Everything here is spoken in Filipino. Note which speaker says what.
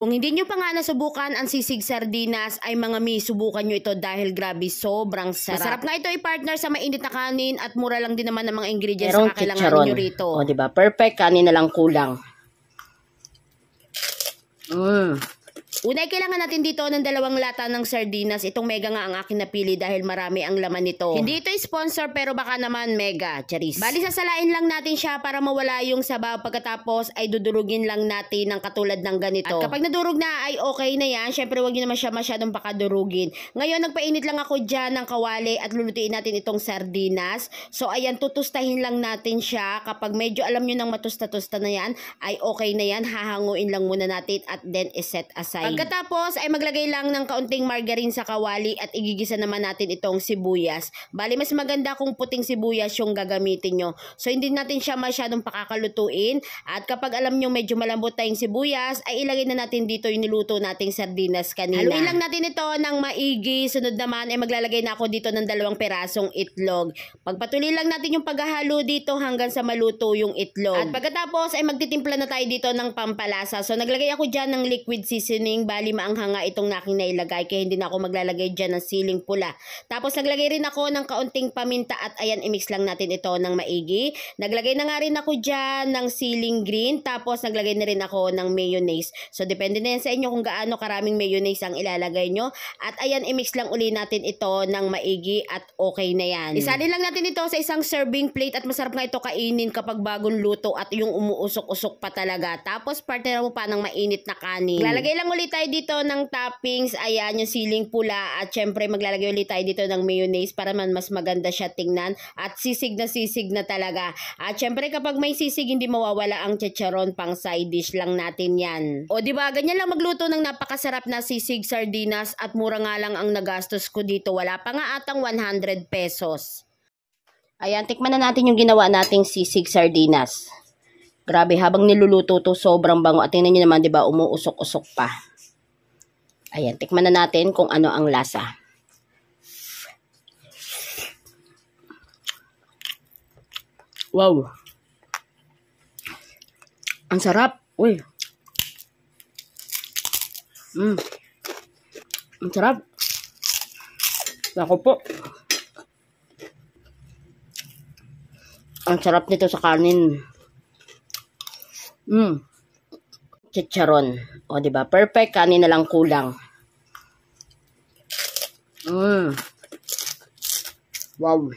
Speaker 1: Kung hindi nyo pa nga nasubukan ang sisig sardinas ay mga mi, subukan nyo ito dahil grabe, sobrang sarap. Masarap nga ito i-partner sa mainit na kanin at mura lang din naman ang mga ingredients na kakailanganin nyo rito. O diba? Perfect, kanin na lang kulang. Una, kailangan natin dito ng 2 lata ng sardinas. Itong mega nga ang aking napili dahil marami ang laman nito. Hindi ito sponsor pero baka naman mega, charis. Bali, sasalain lang natin siya para mawala yung sabaw. Pagkatapos ay dudurugin lang natin ng katulad ng ganito. At kapag nadurog na ay okay na yan. Syempre huwag nyo naman siya masyadong pakadurugin. Ngayon, nagpainit lang ako dyan ng kawali at lulutuin natin itong sardinas. So ayan, tutustahin lang natin siya. Kapag medyo alam nyo ng matusta-tusta na yan, ay okay na yan. Hahanguin lang muna natin at then iset aside. Pagkatapos ay maglagay lang ng kaunting margarine sa kawali at igigisa naman natin itong sibuyas. Bali, mas maganda kung puting sibuyas yung gagamitin nyo. So hindi natin siya masyadong pakakalutuin. At kapag alam nyo medyo malambot tayong sibuyas, ay ilagay na natin dito yung niluto nating sardinas kanina. Haluin lang natin ito ng maigi. Sunod naman ay maglalagay na ako dito ng 2 perasong itlog. Pagpatuloy lang natin yung paghahalo dito hanggang sa maluto yung itlog. At pagkatapos ay magtitimpla na tayo dito ng pampalasa. So naglagay ako dyan ng liquid seasoning. Bali, maanghang nga itong aking nailagay kaya hindi na ako maglalagay dyan ng siling pula. Tapos naglagay rin ako ng kaunting paminta at ayan, i-mix lang natin ito ng maigi. Naglagay na nga rin ako dyan ng siling green. Tapos naglagay na rin ako ng mayonnaise. So depende na yan sa inyo kung gaano karaming mayonnaise ang ilalagay nyo. At ayan, i-mix lang uli natin ito ng maigi at okay na yan. Isalin lang natin ito sa isang serving plate at masarap nga ito kainin kapag bagong luto at yung umuusok-usok pa talaga. Tapos partner mo pa ng mainit na kanin. Lalagay lang ulit tayo dito ng toppings, ayan yung siling pula at syempre maglalagay ulit tayo dito ng mayonnaise para man mas maganda siya tingnan at sisig na talaga. At syempre kapag may sisig hindi mawawala ang chicharon, pang side dish lang natin yan. O diba, ganyan lang magluto ng napakasarap na sisig sardinas at mura nga lang ang nagastos ko dito, wala pa nga atang 100 pesos. Ayan, tikman na natin yung ginawa nating sisig sardinas. Grabe, habang niluluto to sobrang bango at tingnan nyo naman diba, umuusok-usok pa. Ayan, tikman na natin kung ano ang lasa. Wow! Ang sarap! Uy! Ang sarap! Ako po! Ang sarap nito sa kanin. Chicharon. O, diba? Perfect. Kanin na lang kulang. Wow.